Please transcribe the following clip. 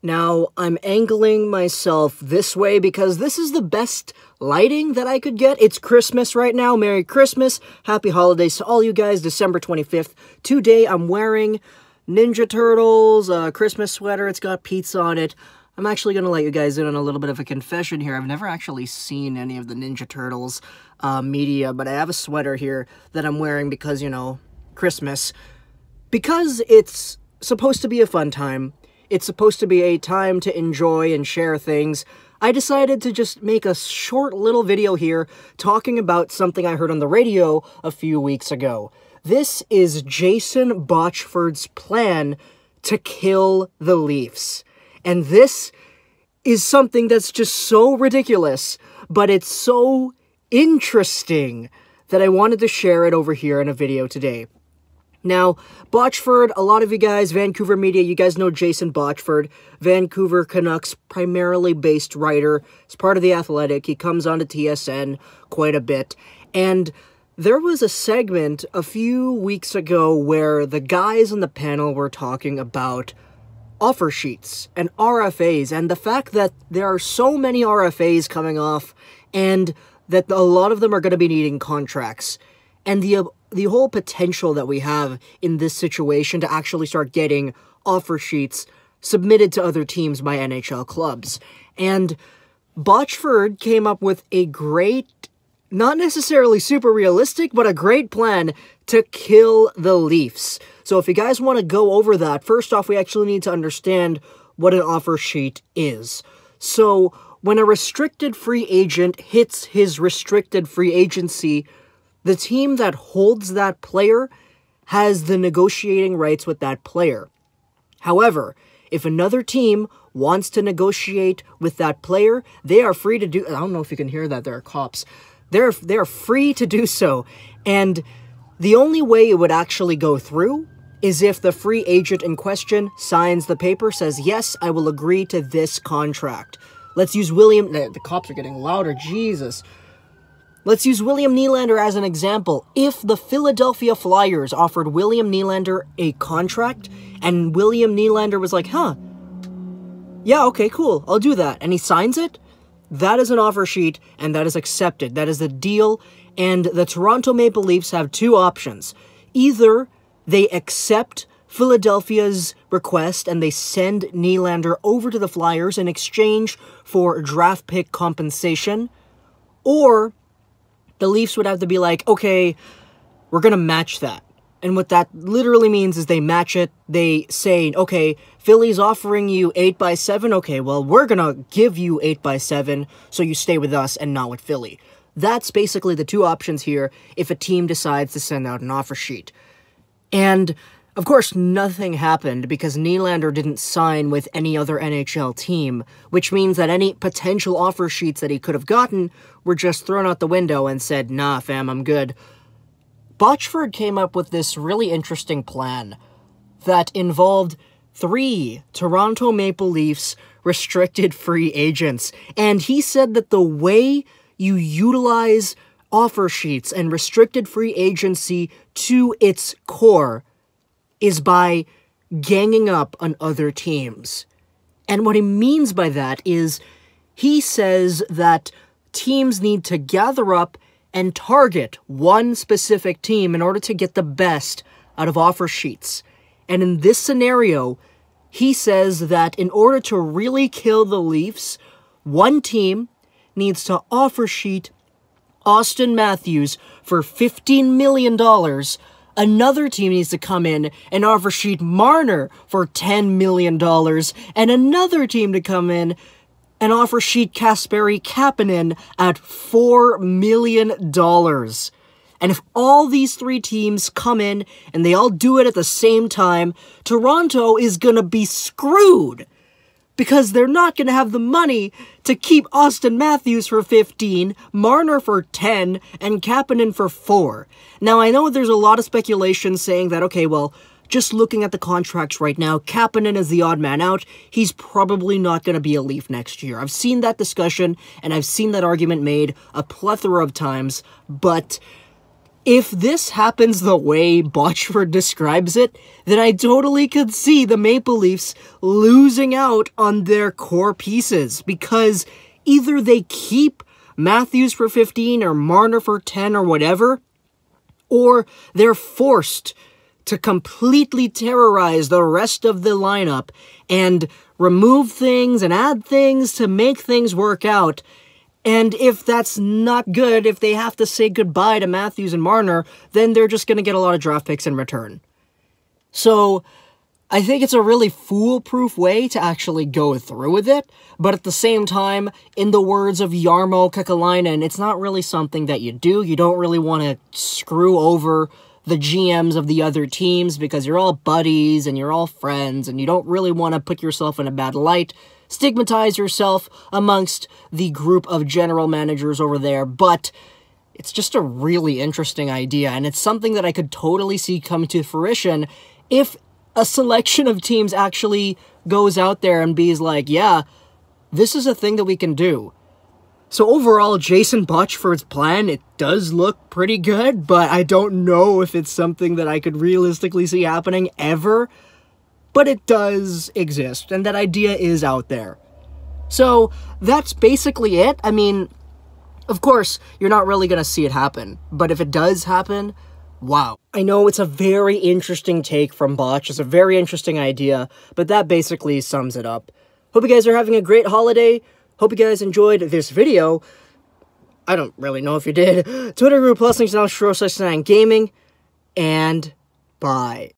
Now, I'm angling myself this way because this is the best lighting that I could get. It's Christmas right now. Merry Christmas. Happy holidays to all you guys. December 25th. Today, I'm wearing Ninja Turtles, Christmas sweater. It's got pizza on it. I'm actually going to let you guys in on a little bit of a confession here. I've never actually seen any of the Ninja Turtles media, but I have a sweater here that I'm wearing because, you know, Christmas. Because it's supposed to be a fun time. It's supposed to be a time to enjoy and share things. I decided to just make a short little video here talking about something I heard on the radio a few weeks ago. This is Jason Botchford's plan to kill the Leafs. And this is something that's just so ridiculous, but it's so interesting that I wanted to share it over here in a video today. Now, Botchford, a lot of you guys, Vancouver media, you guys know Jason Botchford, Vancouver Canucks primarily based writer. He's part of The Athletic. He comes on to TSN quite a bit. And there was a segment a few weeks ago where the guys on the panel were talking about offer sheets and RFAs and the fact that there are so many RFAs coming off and that a lot of them are going to be needing contracts. And the whole potential that we have in this situation to actually start getting offer sheets submitted to other teams by NHL clubs. And Botchford came up with a great, not necessarily super realistic, but a great plan to kill the Leafs. So if you guys want to go over that, first off, we actually need to understand what an offer sheet is. So when a restricted free agent hits his restricted free agency, the team that holds that player has the negotiating rights with that player. However, if another team wants to negotiate with that player, they are free to do... I don't know if you can hear that, there are cops. They're free to do so. And the only way it would actually go through is if the free agent in question signs the paper, says, yes, I will agree to this contract. Let's use William... The cops are getting louder, Jesus. Let's use William Nylander as an example. If the Philadelphia Flyers offered William Nylander a contract, and William Nylander was like, yeah, okay, cool, I'll do that, and he signs it, that is an offer sheet, and that is accepted. That is the deal, and the Toronto Maple Leafs have two options. Either they accept Philadelphia's request, and they send Nylander over to the Flyers in exchange for draft pick compensation, or the Leafs would have to be like, okay, we're going to match that. And what that literally means is they match it. They say, okay, Philly's offering you 8x7. Okay, well, we're going to give you 8x7 so you stay with us and not with Philly. That's basically the two options here if a team decides to send out an offer sheet. And, of course, nothing happened because Nylander didn't sign with any other NHL team, which means that any potential offer sheets that he could have gotten were just thrown out the window and said, nah, fam, I'm good. Botchford came up with this really interesting plan that involved 3 Toronto Maple Leafs restricted free agents, and he said that the way you utilize offer sheets and restricted free agency to its core is by ganging up on other teams. And what he means by that is he says that teams need to gather up and target one specific team in order to get the best out of offer sheets. And in this scenario, he says that in order to really kill the Leafs, one team needs to offer sheet Austin Matthews for $15 million. Another team needs to come in and offer sheet Marner for $10 million. And another team to come in and offer sheet Kasperi Kapanen at $4 million. And if all these 3 teams come in and they all do it at the same time, Toronto is gonna be screwed. Because they're not gonna have the money to keep Austin Matthews for 15, Marner for 10, and Kapanen for 4. Now, I know there's a lot of speculation saying that, okay, well, just looking at the contracts right now, Kapanen is the odd man out. He's probably not going to be a Leaf next year. I've seen that discussion, and I've seen that argument made a plethora of times, but If this happens the way Botchford describes it, then I totally could see the Maple Leafs losing out on their core pieces, because either they keep Matthews for 15 or Marner for 10 or whatever, or they're forced to completely terrorize the rest of the lineup and remove things and add things to make things work out. And if that's not good, if they have to say goodbye to Matthews and Marner, then they're just going to get a lot of draft picks in return. So I think it's a really foolproof way to actually go through with it, but at the same time, in the words of Jarmo Kekalainen, it's not really something that you do. You don't really want to screw over the GMs of the other teams because you're all buddies and you're all friends and you don't really want to put yourself in a bad light, stigmatize yourself amongst the group of general managers over there, but it's just a really interesting idea, and it's something that I could totally see come to fruition if a selection of teams actually goes out there and be like, yeah, this is a thing that we can do. So overall, Jason Botchford's plan, it does look pretty good, but I don't know if it's something that I could realistically see happening ever. But it does exist, and that idea is out there. So that's basically it. I mean, of course, you're not really going to see it happen, but if it does happen, wow. I know it's a very interesting take from Botch, it's a very interesting idea, but that basically sums it up. Hope you guys are having a great holiday. Hope you guys enjoyed this video. I don't really know if you did. Twitter group +9 Gaming, and bye.